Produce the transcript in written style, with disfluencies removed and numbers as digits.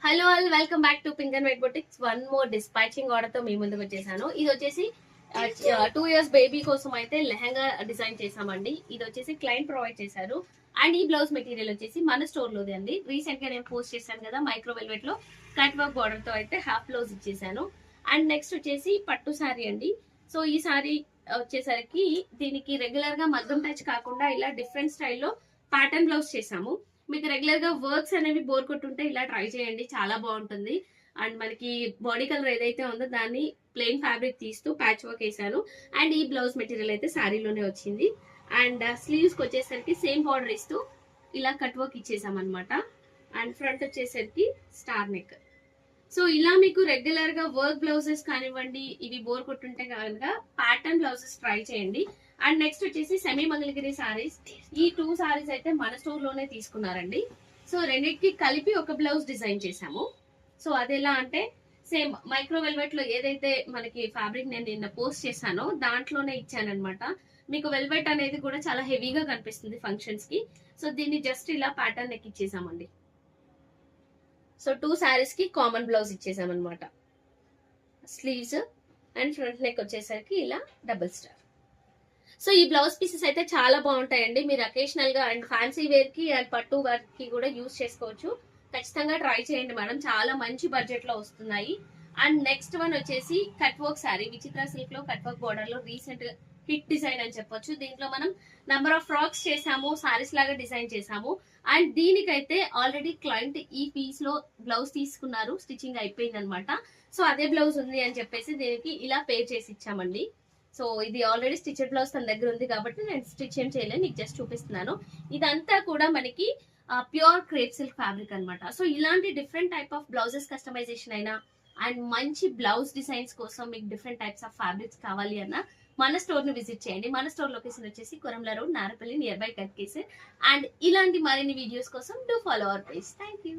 Hello all, welcome back to pink and white boutiques. One more dispatching order తో మీ ముందుకు వచ్చేసాను. ఇది వచ్చేసి 2 years బేబీ కోసం అయితే లెహంగా డిజైన్ చేసామండి. ఇది వచ్చేసి క్లయింట్ ప్రొవైడ్ చేశారు. అండ్ ఈ బ్లౌజ్ మెటీరియల్ వచ్చేసి మన స్టోర్ లోది అండి. రీసెంట్ గా నేను పోస్ట్ చేశాను కదా, మైక్రో వెల్వెట్ లో కట్ వర్క్ బార్డర్ తో అయితే హాఫ్ బ్లౌజ్ ఇచ్చేసాను. అండ్ నెక్స్ట్ వచ్చేసి పట్టు సారీ అండి. సో ఈ సారీ వచ్చేసరికి దీనికి రెగ్యులర్ గా మగ్గం టచ్ కాకుండా ఇలా డిఫరెంట్ స్టైల్లో ప్యాటర్న్ బ్లౌజ్ చేసాము. మీకు రెగ్యులర్ గా వర్క్స్ అనేవి బోర్ కొట్టుంటే ఇలా ట్రై చేయండి, చాలా బాగుంటుంది. అండ్ మనకి బాడీ కలర్ ఏదైతే ఉందో దాన్ని ప్లెయిన్ ఫ్యాబ్రిక్ తీస్తూ ప్యాచ్ వర్క్ వేసాను. అండ్ ఈ బ్లౌజ్ మెటీరియల్ అయితే శారీలోనే వచ్చింది. అండ్ స్లీవ్స్ కి వచ్చేసరికి సేమ్ బార్డర్ ఇస్తూ ఇలా కట్ వర్క్ ఇచ్చేసాం అనమాట. అండ్ ఫ్రంట్ వచ్చేసరికి స్టార్ నెక్. సో ఇలా మీకు రెగ్యులర్ గా వర్క్ బ్లౌజెస్ కానివ్వండి, ఇవి బోర్ కొట్టుంటే కనుక ప్యాటర్న్ బ్లౌజెస్ ట్రై చేయండి. అండ్ నెక్స్ట్ వచ్చేసి సెమీ మంగళగిరి సారీస్. ఈ 2 సారీస్ అయితే మన స్టోర్ లోనే తీసుకున్నారండి. సో రెండింటికి కలిపి ఒక బ్లౌజ్ డిజైన్ చేసాము. సో అది ఎలా అంటే సేమ్ మైక్రో వెల్వెట్ లో ఏదైతే మనకి ఫ్యాబ్రిక్ నేను నిన్న పోస్ట్ చేశానో దాంట్లోనే ఇచ్చానమాట. మీకు వెల్వెట్ అనేది కూడా చాలా హెవీగా కనిపిస్తుంది ఫంక్షన్స్ కి. సో దీన్ని జస్ట్ ఇలా ప్యాటర్న్ ఎక్కిచ్చేసామండి. సో 2 సారీస్ కి కామన్ బ్లౌజ్ ఇచ్చేసామన్నమాట. స్లీవ్స్ అండ్ ఫ్రంట్ నెక్ వచ్చేసరికి ఇలా డబుల్ స్టార్. సో ఈ బ్లౌజ్ పీసెస్ అయితే చాలా బాగుంటాయండి. మీరు అకేషనల్ గా అండ్ ఫ్యాన్సీ వేర్ కి అండ్ పట్టు వేర్ కి కూడా యూజ్ చేసుకోవచ్చు. ఖచ్చితంగా ట్రై చేయండి మేడం, చాలా మంచి బడ్జెట్ లో వస్తున్నాయి. అండ్ నెక్స్ట్ వన్ వచ్చేసి కట్ వర్క్ శారీ, విచిత్ర సిల్క్ లో కట్ వర్క్ బోర్డర్ లో రీసెంట్ హిట్ డిజైన్ అని చెప్పొచ్చు. దీంట్లో మనం నెంబర్ ఆఫ్ ఫ్రాక్స్ చేసాము, సారీస్ లాగా డిజైన్ చేసాము. అండ్ దీనికైతే ఆల్రెడీ క్లయింట్ ఈ పీస్ లో బ్లౌజ్ తీసుకున్నారు, స్టిచ్చింగ్ అయిపోయింది అనమాట. సో అదే బ్లౌజ్ ఉంది అని చెప్పేసి దీనికి ఇలా పే చేసి ఇచ్చామండి. సో ఇది ఆల్రెడీ స్టిచ్డ్ బ్లౌజ్ తన దగ్గర ఉంది కాబట్టి నేను స్టిచ్ ఏం చేయలేదు, నీకు జస్ట్ చూపిస్తున్నాను. ఇదంతా కూడా మనకి ప్యూర్ క్రేప్ సిల్క్ ఫ్యాబ్రిక్ అనమాట. సో ఇలాంటి different type of blouses customization అయినా అండ్ మంచి బ్లౌజ్ డిజైన్స్ కోసం మీకు డిఫరెంట్ టైప్స్ ఆఫ్ ఫ్యాబ్రిక్స్ కావాలి అన్న మన స్టోర్ ని విజిట్ చేయండి. మన స్టోర్ లొకేషన్ వచ్చేసి Korremula road, Narapally, near by Ghatkesar. And ఇలాంటి మరిన్ని వీడియోస్ కోసం do follow our page. Thank you.